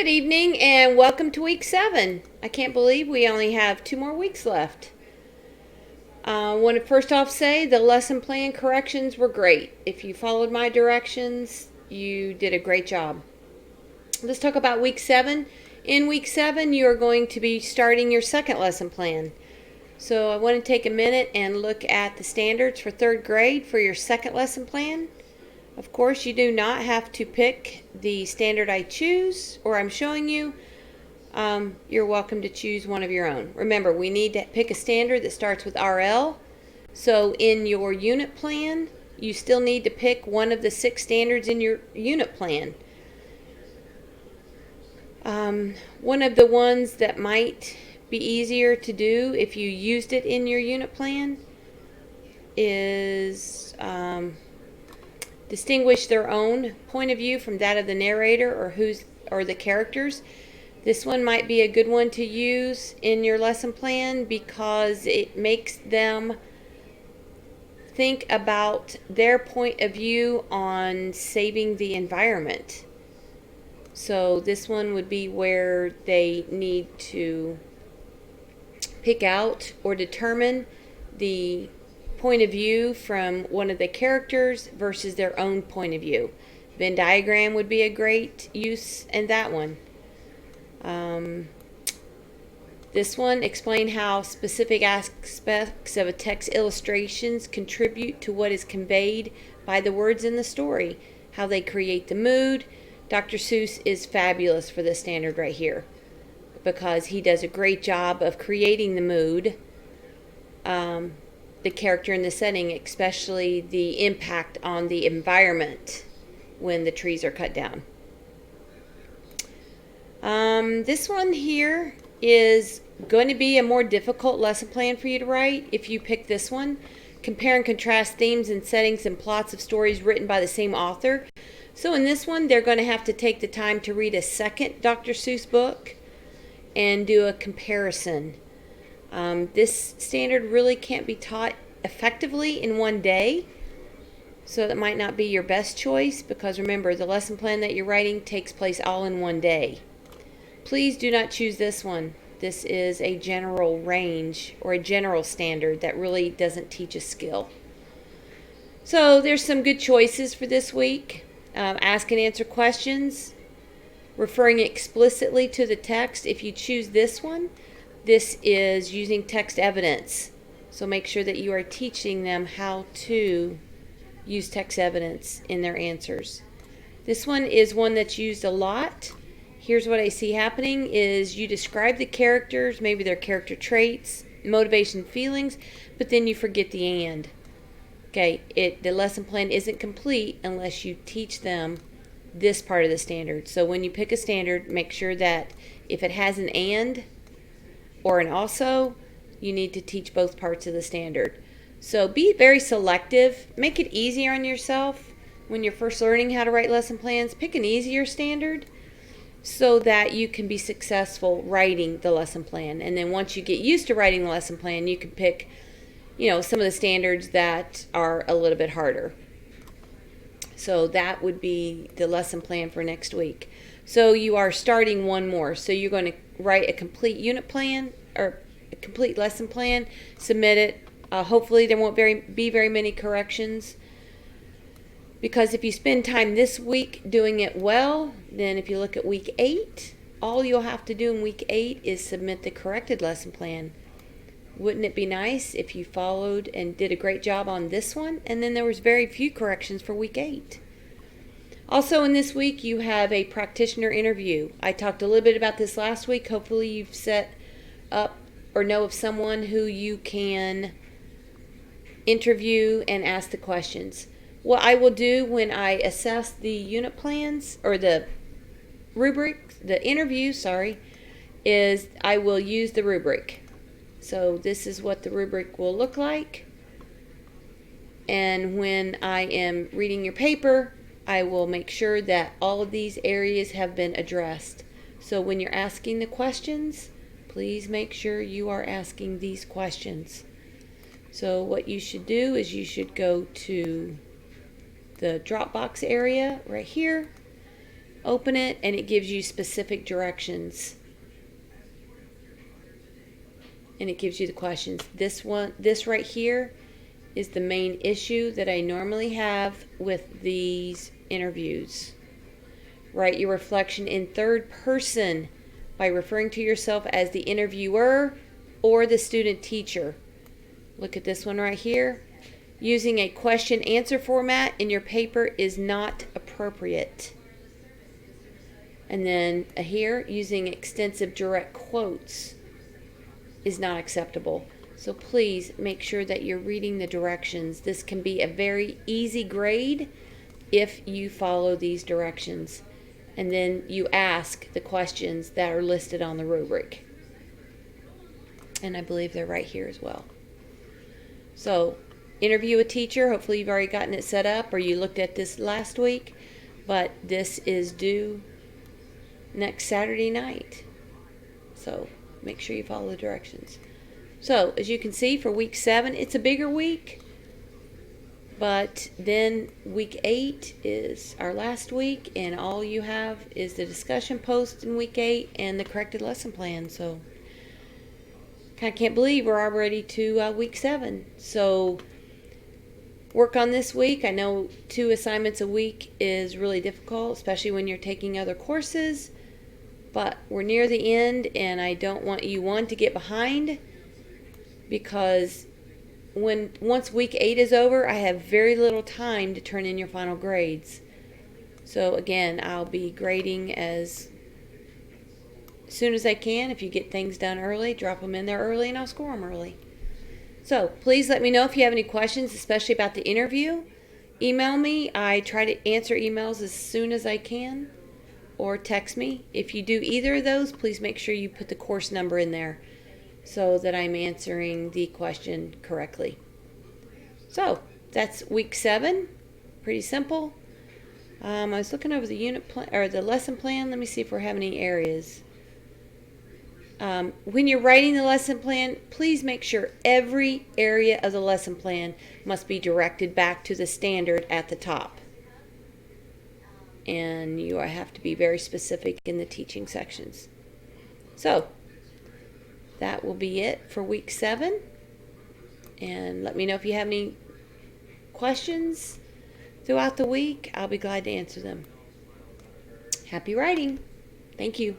Good evening and welcome to week 7. I can't believe we only have 2 more weeks left. I want to first off say the lesson plan corrections were great. If you followed my directions, you did a great job. Let's talk about week 7. In week 7, you are going to be starting your second lesson plan. So I want to take a minute and look at the standards for 3rd grade for your second lesson plan. Of course, you do not have to pick the standard I choose or I'm showing you. You're welcome to choose one of your own. Remember, we need to pick a standard that starts with RL. So in your unit plan, you still need to pick one of the 6 standards in your unit plan. One of the ones that might be easier to do if you used it in your unit plan is distinguish their own point of view from that of the narrator or the characters. This one might be a good one to use in your lesson plan because it makes them think about their point of view on saving the environment. So this one would be where they need to pick out or determine the point of view from one of the characters versus their own point of view. Venn diagram would be a great use in that one. This one, explain how specific aspects of a text illustrations contribute to what is conveyed by the words in the story, how they create the mood. Dr. Seuss is fabulous for this standard right here because he does a great job of creating the mood, the character and the setting, especially the impact on the environment when the trees are cut down. This one here is going to be a more difficult lesson plan for you to write if you pick this one. Compare and contrast themes and settings and plots of stories written by the same author. So in this one, they're going to have to take the time to read a second Dr. Seuss book and do a comparison. This standard really can't be taught effectively in one day, so that might not be your best choice because remember, the lesson plan that you're writing takes place all in one day. Please do not choose this one. This is a general range or a general standard that really doesn't teach a skill. So there's some good choices for this week. Ask and answer questions, referring explicitly to the text. If you choose this one, this is using text evidence. So make sure that you are teaching them how to use text evidence in their answers. This one is one that's used a lot. Here's what I see happening is you describe the characters, maybe their character traits, motivation, feelings, but then you forget the and. Okay, the lesson plan isn't complete unless you teach them this part of the standard. So when you pick a standard, make sure that if it has an and or an also, you need to teach both parts of the standard. So be very selective. Make it easier on yourself when you're first learning how to write lesson plans. Pick an easier standard so that you can be successful writing the lesson plan. And then once you get used to writing the lesson plan, you can pick, some of the standards that are a little bit harder. So that would be the lesson plan for next week. So you are starting one more. So you're going to write a complete unit plan or a complete lesson plan, submit it. Hopefully there won't be very many corrections, because if you spend time this week doing it well, then if you look at week 8, all you'll have to do in week 8 is submit the corrected lesson plan. Wouldn't it be nice if you followed and did a great job on this one, and then there was very few corrections for week 8? Also in this week, you have a practitioner interview. I talked a little bit about this last week. Hopefully you've set up or know of someone who you can interview and ask the questions. What I will do when I assess the unit plans or the rubric, the interview, is I will use the rubric. So this is what the rubric will look like. And when I am reading your paper, I will make sure that all of these areas have been addressed. So when you're asking the questions, please make sure you are asking these questions. So what you should do is you should go to the Dropbox area right here Open it, and it gives you specific directions. And it gives you the questions. This right here is the main issue that I normally have with these interviews. Write your reflection in third person by referring to yourself as the interviewer or the student teacher. Look at this one right here. Using a question answer format in your paper is not appropriate. And then here, using extensive direct quotes is not acceptable. So please make sure that you're reading the directions. This can be a very easy grade if you follow these directions. And then you ask the questions that are listed on the rubric. And I believe they're right here as well. So, interview a teacher. Hopefully you've already gotten it set up or you looked at this last week. But this is due next Saturday night. So, make sure you follow the directions. So, as you can see, for week 7, it's a bigger week. But then week 8 is our last week, and all you have is the discussion post in week 8 and the corrected lesson plan. So, I can't believe we're already to week 7. So, work on this week. I know 2 assignments a week is really difficult, especially when you're taking other courses. But we're near the end, and I don't want you, one, to get behind, because once week 8 is over, I have very little time to turn in your final grades. So again, I'll be grading as soon as I can. If you get things done early, drop them in there early, and I'll score them early. So please let me know if you have any questions, especially about the interview. Email me. I try to answer emails as soon as I can, or text me. If you do either of those, please make sure you put the course number in there so that I'm answering the question correctly. So that's week 7. Pretty simple. I was looking over the unit plan or the lesson plan. Let me see if we're having any areas. When you're writing the lesson plan, please make sure every area of the lesson plan must be directed back to the standard at the top. And you have to be very specific in the teaching sections. So that will be it for week 7. And let me know if you have any questions throughout the week. I'll be glad to answer them. Happy writing. Thank you.